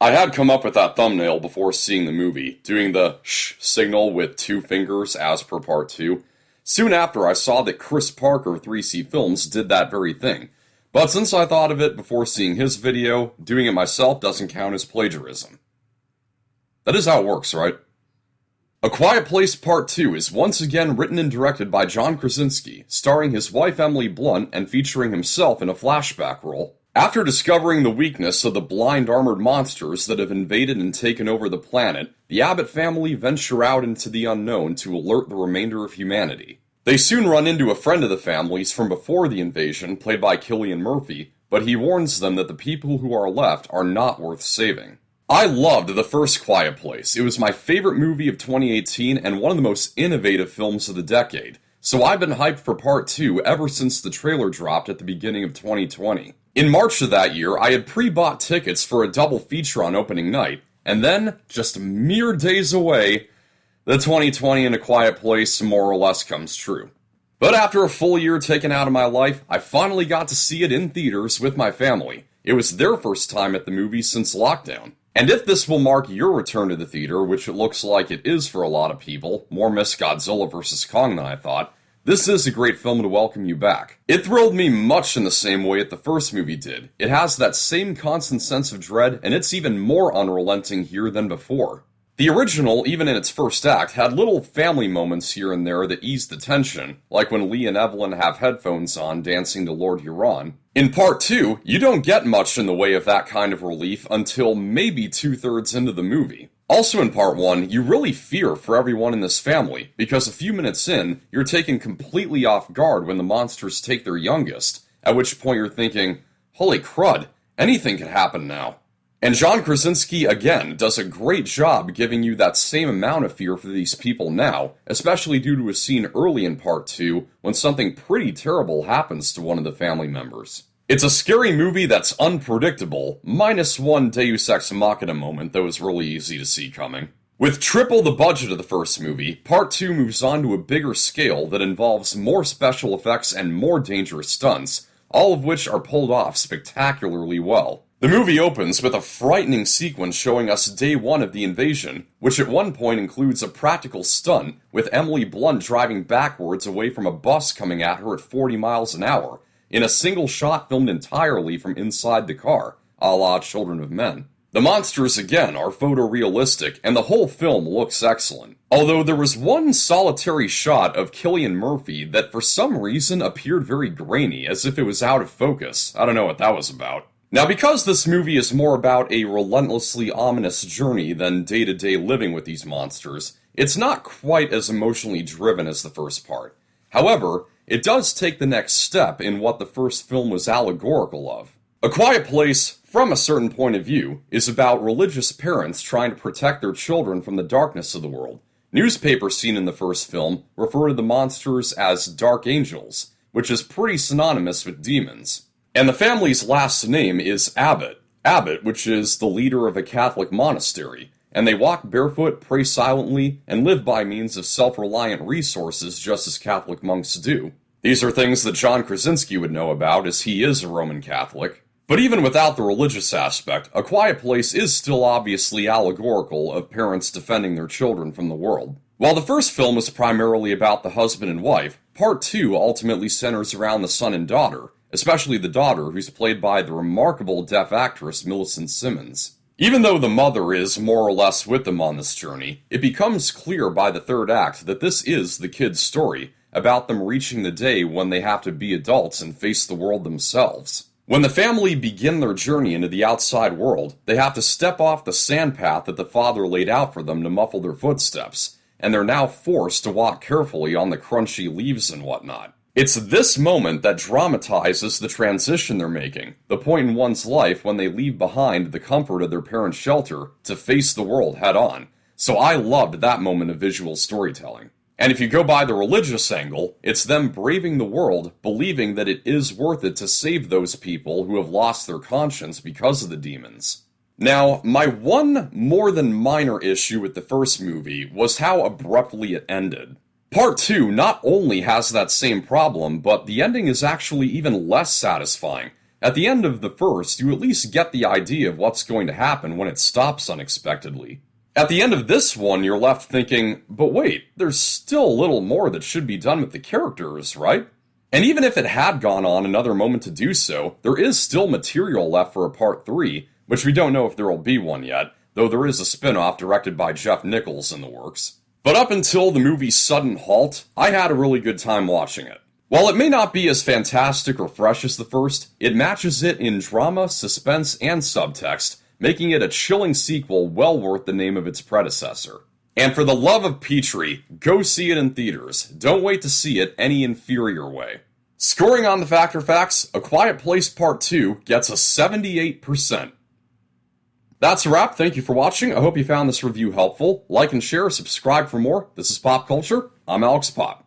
I had come up with that thumbnail before seeing the movie, doing the shh signal with 2 fingers as per part 2. Soon after, I saw that Chris Parker 3C Films did that very thing. But since I thought of it before seeing his video, doing it myself doesn't count as plagiarism. That is how it works, right? A Quiet Place Part 2 is once again written and directed by John Krasinski, starring his wife Emily Blunt and featuring himself in a flashback role. After discovering the weakness of the blind armored monsters that have invaded and taken over the planet, the Abbott family venture out into the unknown to alert the remainder of humanity. They soon run into a friend of the family's from before the invasion, played by Cillian Murphy, but he warns them that the people who are left are not worth saving. I loved the first Quiet Place. It was my favorite movie of 2018 and one of the most innovative films of the decade, so I've been hyped for Part 2 ever since the trailer dropped at the beginning of 2020. In March of that year, I had pre-bought tickets for a double feature on opening night, and then, just mere days away, the 2020 in A Quiet Place more or less comes true. But after a full year taken out of my life, I finally got to see it in theaters with my family. It was their first time at the movies since lockdown. And if this will mark your return to the theater, which it looks like it is for a lot of people, more miss Godzilla vs. Kong than I thought, this is a great film to welcome you back. It thrilled me much in the same way that the first movie did. It has that same constant sense of dread, and it's even more unrelenting here than before. The original, even in its first act, had little family moments here and there that eased the tension, like when Lee and Evelyn have headphones on dancing to Lord Huron. In Part 2, you don't get much in the way of that kind of relief until maybe 2/3 into the movie. Also in Part 1, you really fear for everyone in this family, because a few minutes in, you're taken completely off guard when the monsters take their youngest, at which point you're thinking, holy crud, anything could happen now. And John Krasinski, again, does a great job giving you that same amount of fear for these people now, especially due to a scene early in Part 2 when something pretty terrible happens to one of the family members. It's a scary movie that's unpredictable, minus one Deus Ex Machina moment that was really easy to see coming. With triple the budget of the first movie, Part 2 moves on to a bigger scale that involves more special effects and more dangerous stunts, all of which are pulled off spectacularly well. The movie opens with a frightening sequence showing us day 1 of the invasion, which at one point includes a practical stunt with Emily Blunt driving backwards away from a bus coming at her at 40 miles an hour, in a single shot filmed entirely from inside the car, a la Children of Men. The monsters, again, are photorealistic, and the whole film looks excellent. Although there was one solitary shot of Cillian Murphy that for some reason appeared very grainy, as if it was out of focus. I don't know what that was about. Now, because this movie is more about a relentlessly ominous journey than day-to-day living with these monsters, it's not quite as emotionally driven as the first part. However, it does take the next step in what the first film was allegorical of. A Quiet Place, from a certain point of view, is about religious parents trying to protect their children from the darkness of the world. Newspapers seen in the first film refer to the monsters as Dark Angels, which is pretty synonymous with demons. And the family's last name is Abbott. Abbott, which is the leader of a Catholic monastery, and they walk barefoot, pray silently, and live by means of self-reliant resources just as Catholic monks do. These are things that John Krasinski would know about, as he is a Roman Catholic. But even without the religious aspect, A Quiet Place is still obviously allegorical of parents defending their children from the world. While the first film was primarily about the husband and wife, Part 2 ultimately centers around the son and daughter, especially the daughter, who's played by the remarkable deaf actress Millicent Simmons. Even though the mother is more or less with them on this journey, it becomes clear by the third act that this is the kids' story, about them reaching the day when they have to be adults and face the world themselves. When the family begin their journey into the outside world, they have to step off the sand path that the father laid out for them to muffle their footsteps, and they're now forced to walk carefully on the crunchy leaves and whatnot. It's this moment that dramatizes the transition they're making, the point in one's life when they leave behind the comfort of their parents' shelter to face the world head on. So I loved that moment of visual storytelling. And if you go by the religious angle, it's them braving the world, believing that it is worth it to save those people who have lost their conscience because of the demons. Now, my one more than minor issue with the first movie was how abruptly it ended. Part 2 not only has that same problem, but the ending is actually even less satisfying, At the end of the first, you at least get the idea of what's going to happen when it stops unexpectedly. At the end of this one, you're left thinking, but wait, there's still a little more that should be done with the characters, right? And even if it had gone on another moment to do so, there is still material left for a part 3, which we don't know if there will be one yet, though there is a spin-off directed by Jeff Nichols in the works. But up until the movie's sudden halt, I had a really good time watching it. While it may not be as fantastic or fresh as the first, it matches it in drama, suspense, and subtext, making it a chilling sequel well worth the name of its predecessor. And for the love of Petrie, go see it in theaters. Don't wait to see it any inferior way. Scoring on the Factor Facts, A Quiet Place Part 2 gets a 78%. That's a wrap. Thank you for watching. I hope you found this review helpful. Like and share, subscribe for more. This is Pop Culture. I'm Alex Pop.